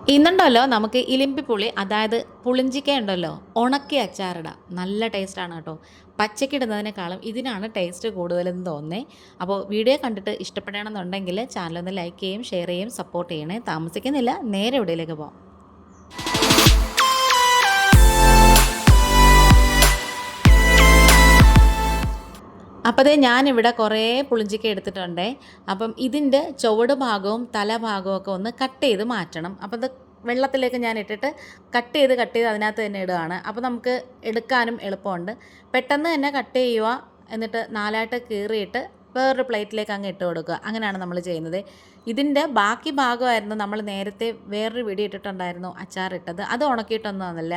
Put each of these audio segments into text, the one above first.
ഇന്നുണ്ടല്ലോ നമുക്ക് ഇലിമ്പിപ്പുളി അതായത് പുളിഞ്ചിക്ക ഉണ്ടല്ലോ ഉണക്കി അച്ചാറിടാം. നല്ല ടേസ്റ്റാണ് കേട്ടോ. പച്ചക്കിടുന്നതിനേക്കാളും ഇതിനാണ് ടേസ്റ്റ് കൂടുതലെന്ന് തോന്നുന്നേ. അപ്പോൾ വീഡിയോ കണ്ടിട്ട് ഇഷ്ടപ്പെടണമെന്നുണ്ടെങ്കിൽ ചാനലൊന്ന് ലൈക്ക് ചെയ്യും, ഷെയർ ചെയ്യും, സപ്പോർട്ട് ചെയ്യണേ. താമസിക്കുന്നില്ല, നേരെ ഇവിടേക്ക് പോകാം. അപ്പോൾ ഞാനിവിടെ കുറേ പുളിഞ്ചിക്ക എടുത്തിട്ടുണ്ട്. അപ്പം ഇതിൻ്റെ ചുവട് ഭാഗവും തലഭാഗവും ഒക്കെ ഒന്ന് കട്ട് ചെയ്ത് മാറ്റണം. അപ്പോൾ അത് വെള്ളത്തിലേക്ക് ഞാൻ ഇട്ടിട്ട് കട്ട് ചെയ്ത് അതിനകത്ത് തന്നെ ഇടുകയാണ്. അപ്പോൾ നമുക്ക് എടുക്കാനും എളുപ്പമുണ്ട്. പെട്ടെന്ന് തന്നെ കട്ട് ചെയ്യുക, എന്നിട്ട് നാലായിട്ട് കീറിയിട്ട് വേറൊരു പ്ലേറ്റിലേക്ക് അങ്ങ് ഇട്ട് കൊടുക്കുക. അങ്ങനെയാണ് നമ്മൾ ചെയ്യുന്നത്. ഇതിൻ്റെ ബാക്കി ഭാഗമായിരുന്നു നമ്മൾ നേരത്തെ വേറൊരു വീഡിയോ ഇട്ടിട്ടുണ്ടായിരുന്നു അച്ചാറിട്ടത്. അത് ഉണക്കിയിട്ടൊന്നുമല്ല.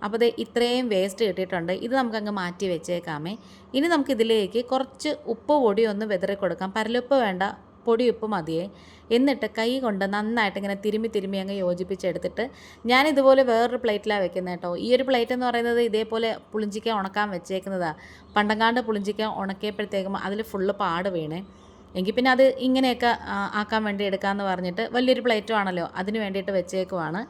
അപ്പോൾ ഇത്രയും വേസ്റ്റ് കിട്ടിയിട്ടുണ്ട്. ഇത് നമുക്കങ്ങ് മാറ്റി വെച്ചേക്കാമേ. ഇനി നമുക്കിതിലേക്ക് കുറച്ച് ഉപ്പ് പൊടി ഒന്ന് വിതറി കൊടുക്കാം. പരലുപ്പ് വേണ്ട, പൊടിയുപ്പ് മതിയേ. എന്നിട്ട് കൈ കൊണ്ട് നന്നായിട്ട് ഇങ്ങനെ തിരുമ്മി അങ്ങ് യോജിപ്പിച്ചെടുത്തിട്ട് ഞാനിതുപോലെ വേറൊരു പ്ലേറ്റിലാണ് വെക്കുന്നത് കേട്ടോ. ഈ ഒരു പ്ലേറ്റ് എന്ന് പറയുന്നത് ഇതേപോലെ പുളിഞ്ചിക്ക ഉണക്കാൻ വെച്ചേക്കുന്നതാണ്. പണ്ടങ്ങാണ്ട് പുളിഞ്ചിക്ക ഉണക്കിയപ്പോഴത്തേക്കും അതിൽ ഫുള്ള് പാട് വീണേ. എങ്കിൽ പിന്നെ അത് ഇങ്ങനെയൊക്കെ ആക്കാൻ വേണ്ടി എടുക്കാമെന്ന് പറഞ്ഞിട്ട് വലിയൊരു പ്ലേറ്റും ആണല്ലോ, അതിന് വേണ്ടിയിട്ട് വെച്ചേക്കുവാണ്.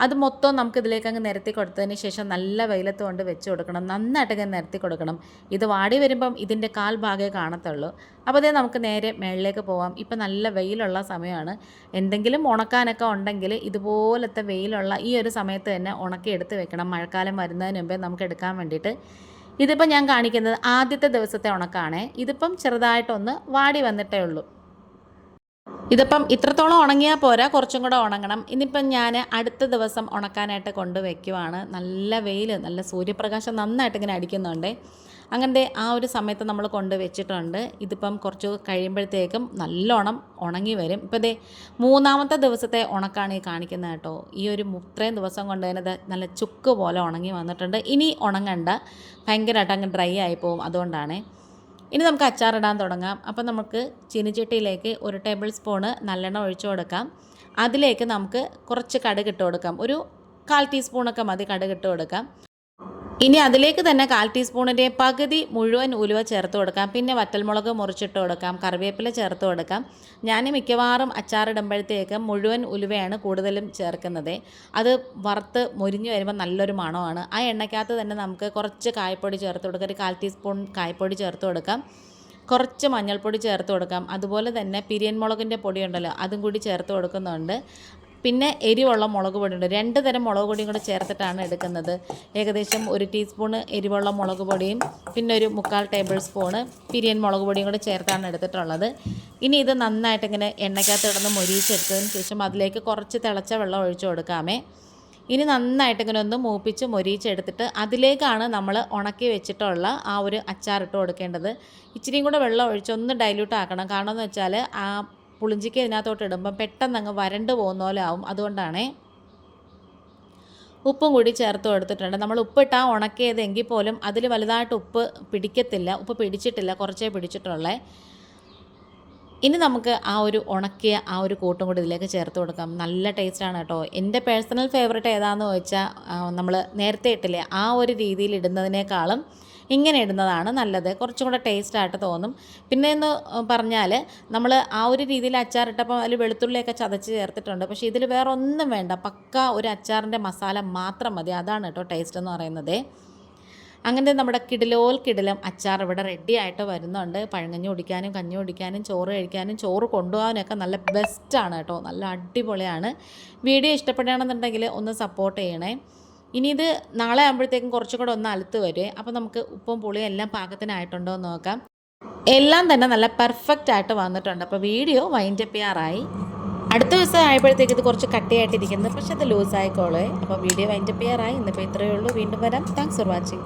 അത് മൊത്തം നമുക്കിതിലേക്ക് അങ്ങ് നിരത്തി കൊടുത്തതിന് ശേഷം നല്ല വെയിലത്ത് കൊണ്ട് വെച്ച് കൊടുക്കണം. നന്നായിട്ടൊക്കെ നിരത്തി കൊടുക്കണം. ഇത് വാടി വരുമ്പം ഇതിൻ്റെ കാൽ ഭാഗമേ കാണത്തുള്ളൂ. അപ്പോൾ നമുക്ക് നേരെ മേളിലേക്ക് പോവാം. ഇപ്പം നല്ല വെയിലുള്ള സമയമാണ്. എന്തെങ്കിലും ഉണക്കാനൊക്കെ ഉണ്ടെങ്കിൽ ഇതുപോലത്തെ വെയിലുള്ള ഈ ഒരു സമയത്ത് തന്നെ ഉണക്കി എടുത്ത് വെക്കണം. മഴക്കാലം വരുന്നതിന് മുമ്പേ നമുക്ക് എടുക്കാൻ വേണ്ടിയിട്ട്. ഇതിപ്പോൾ ഞാൻ കാണിക്കുന്നത് ആദ്യത്തെ ദിവസത്തെ ഉണക്കാണേ. ഇതിപ്പം ചെറുതായിട്ടൊന്ന് വാടി വന്നിട്ടേ ഉള്ളൂ. ഇതിപ്പം ഇത്രത്തോളം ഉണങ്ങിയാൽ പോരാ, കുറച്ചും കൂടെ ഉണങ്ങണം. ഇനിയിപ്പം ഞാൻ അടുത്ത ദിവസം ഉണക്കാനായിട്ട് കൊണ്ടുവയ്ക്കുവാണ്. നല്ല വെയിൽ, നല്ല സൂര്യപ്രകാശം നന്നായിട്ട് ഇങ്ങനെ അടിക്കുന്നുണ്ട്. അങ്ങനത്തെ ആ ഒരു സമയത്ത് നമ്മൾ കൊണ്ടുവച്ചിട്ടുണ്ട്. ഇതിപ്പം കുറച്ച് കഴിയുമ്പോഴത്തേക്കും നല്ലോണം ഉണങ്ങി വരും. ഇപ്പോൾ മൂന്നാമത്തെ ദിവസത്തെ ഉണക്കാണ് ഈ കാണിക്കുന്നത് കേട്ടോ. ഈ ഒരു ഇത്രയും ദിവസം കൊണ്ട് തന്നെ നല്ല ചുക്ക് പോലെ ഉണങ്ങി വന്നിട്ടുണ്ട്. ഇനി ഉണങ്ങണ്ട, ഭയങ്കരമായിട്ട് അങ്ങ് ഡ്രൈ ആയി പോവും. അതുകൊണ്ടാണ്. ഇനി നമുക്ക് അച്ചാറിടാൻ തുടങ്ങാം. അപ്പോൾ നമുക്ക് ചീനിച്ചട്ടിയിലേക്ക് 1 ടേബിൾ സ്പൂണ് നല്ലെണ്ണ ഒഴിച്ചു കൊടുക്കാം. അതിലേക്ക് നമുക്ക് കുറച്ച് കടുക് ഇട്ട് കൊടുക്കാം. ഒരു 1/4 ടീസ്പൂണൊക്കെ മതി കടുക് ഇട്ട് കൊടുക്കാം. ഇനി അതിലേക്ക് തന്നെ 1/4 ടീസ്പൂണിൻ്റെ പകുതി മുഴുവൻ ഉലുവ ചേർത്ത് കൊടുക്കാം. പിന്നെ വറ്റൽമുളക് മുറിച്ചിട്ട് കൊടുക്കാം. കറിവേപ്പില ചേർത്ത് കൊടുക്കാം. ഞാൻ മിക്കവാറും അച്ചാറിടുമ്പോഴത്തേക്ക് മുഴുവൻ ഉലുവയാണ് കൂടുതലും ചേർക്കുന്നത്. അത് വറുത്ത് മുരിഞ്ഞ് വരുമ്പോൾ നല്ലൊരു മണമാണ്. ആ എണ്ണയ്ക്കകത്ത് തന്നെ നമുക്ക് കുറച്ച് കായപ്പൊടി ചേർത്ത് കൊടുക്കാം. ഒരു 1/4 ടീസ്പൂൺ കായപ്പൊടി ചേർത്ത് കൊടുക്കാം. കുറച്ച് മഞ്ഞൾപ്പൊടി ചേർത്ത് കൊടുക്കാം. അതുപോലെ തന്നെ പിരിയൻ മുളകിൻ്റെ പൊടിയുണ്ടല്ലോ, അതും കൂടി ചേർത്ത് കൊടുക്കുന്നുണ്ട്. പിന്നെ എരിവുള്ള മുളക് പൊടിയുണ്ട്. 2 തരം മുളക് പൊടിയും കൂടെ ചേർത്തിട്ടാണ് എടുക്കുന്നത്. ഏകദേശം 1 ടീസ്പൂണ് എരിവുള്ള മുളക് പൊടിയും പിന്നെ ഒരു 3/4 ടേബിൾ സ്പൂണ് പിരിയൻ മുളക് പൊടിയും കൂടെ ചേർത്താണ് എടുത്തിട്ടുള്ളത്. ഇനി ഇത് നന്നായിട്ട് ഇങ്ങനെ എണ്ണയ്ക്കകത്ത് ഇടന്ന് മൊരിയിച്ചെടുത്തതിന് ശേഷം അതിലേക്ക് കുറച്ച് തിളച്ച വെള്ളം ഒഴിച്ചു കൊടുക്കാമേ. ഇനി നന്നായിട്ട് ഇങ്ങനെ ഒന്ന് മൂപ്പിച്ച് മൊരിയിച്ചെടുത്തിട്ട് അതിലേക്കാണ് നമ്മൾ ഉണക്കി വെച്ചിട്ടുള്ള ആ ഒരു അച്ചാറിട്ട് കൊടുക്കേണ്ടത്. ഇച്ചിരിയും കൂടെ വെള്ളം ഒഴിച്ചൊന്ന് ഡൈല്യൂട്ട് ആക്കണം. കാരണം എന്ന് വെച്ചാൽ ആ പുളിഞ്ചിക്ക ഇതിനകത്തോട്ട് ഇടുമ്പം പെട്ടെന്ന് അങ്ങ് വരണ്ട് പോകുന്ന പോലെ ആവും. അതുകൊണ്ടാണ്. ഉപ്പും കൂടി ചേർത്ത് കൊടുത്തിട്ടുണ്ട്. നമ്മൾ ഉപ്പിട്ടാൽ ഉണക്കിയതെങ്കിൽ പോലും അതിൽ വലുതായിട്ട് ഉപ്പ് പിടിക്കത്തില്ല. ഉപ്പ് പിടിച്ചിട്ടില്ല, കുറച്ചേ പിടിച്ചിട്ടുള്ളേ. ഇനി നമുക്ക് ആ ഒരു ഉണക്കിയ ആ ഒരു കൂട്ടും കൂടി ഇതിലേക്ക് ചേർത്ത് കൊടുക്കാം. നല്ല ടേസ്റ്റാണ് കേട്ടോ. എൻ്റെ പേഴ്സണൽ ഫേവറേറ്റ് ഏതാണെന്ന് ചോദിച്ചാൽ നമ്മൾ നേരത്തെ ഇട്ടില്ലേ ആ ഒരു രീതിയിൽ ഇടുന്നതിനേക്കാളും ഇങ്ങനെ ഇടുന്നതാണ് നല്ലത്. കുറച്ചും കൂടെ ടേസ്റ്റായിട്ട് തോന്നും. പിന്നെ എന്ന് പറഞ്ഞാൽ നമ്മൾ ആ ഒരു രീതിയിൽ അച്ചാറിട്ടപ്പോൾ അതിൽ വെളുത്തുള്ളിയൊക്കെ ചതച്ച് ചേർത്തിട്ടുണ്ട്. പക്ഷേ ഇതിൽ വേറെ ഒന്നും വേണ്ട, പക്ക ഒരു അച്ചാറിൻ്റെ മസാല മാത്രം മതി. അതാണ് കേട്ടോ ടേസ്റ്റ് എന്ന് പറയുന്നത്. അങ്ങനെ നമ്മുടെ കിടിലം അച്ചാർ ഇവിടെ റെഡി ആയിട്ട് വരുന്നുണ്ട്. പഴങ്കഞ്ഞി കുടിക്കാനും കഞ്ഞി കുടിക്കാനും ചോറ് കഴിക്കാനും ചോറ് കൊണ്ടുപോകാനൊക്കെ നല്ല ബെസ്റ്റാണ് കേട്ടോ. നല്ല അടിപൊളിയാണ്. വീഡിയോ ഇഷ്ടപ്പെടുകയാണെന്നുണ്ടെങ്കിൽ ഒന്ന് സപ്പോർട്ട് ചെയ്യണേ. ഇനി ഇത് നാളെ ആകുമ്പോഴത്തേക്കും കുറച്ചും കൂടെ ഒന്ന് അലുത്ത് വരുമേ. അപ്പോൾ നമുക്ക് ഉപ്പും പുളിയും എല്ലാം പാകത്തിനായിട്ടുണ്ടോ എന്ന് നോക്കാം. എല്ലാം തന്നെ നല്ല പെർഫെക്റ്റ് ആയിട്ട് വന്നിട്ടുണ്ട്. അപ്പോൾ വീഡിയോ വൈൻഡപ്പ് ചെയ്യാറായി. അടുത്ത ദിവസം ആയപ്പോഴത്തേക്ക് ഇത് കുറച്ച് കട്ടിയായിട്ടിരിക്കുന്നത്, പക്ഷേ അത് ലൂസായിക്കോളേ. അപ്പോൾ വീഡിയോ വൈൻഡപ്പ് ചെയ്യാറായി. ഇന്നിപ്പോൾ ഇത്രയേ ഉള്ളൂ. വീണ്ടും വരാം. Thanks for watching.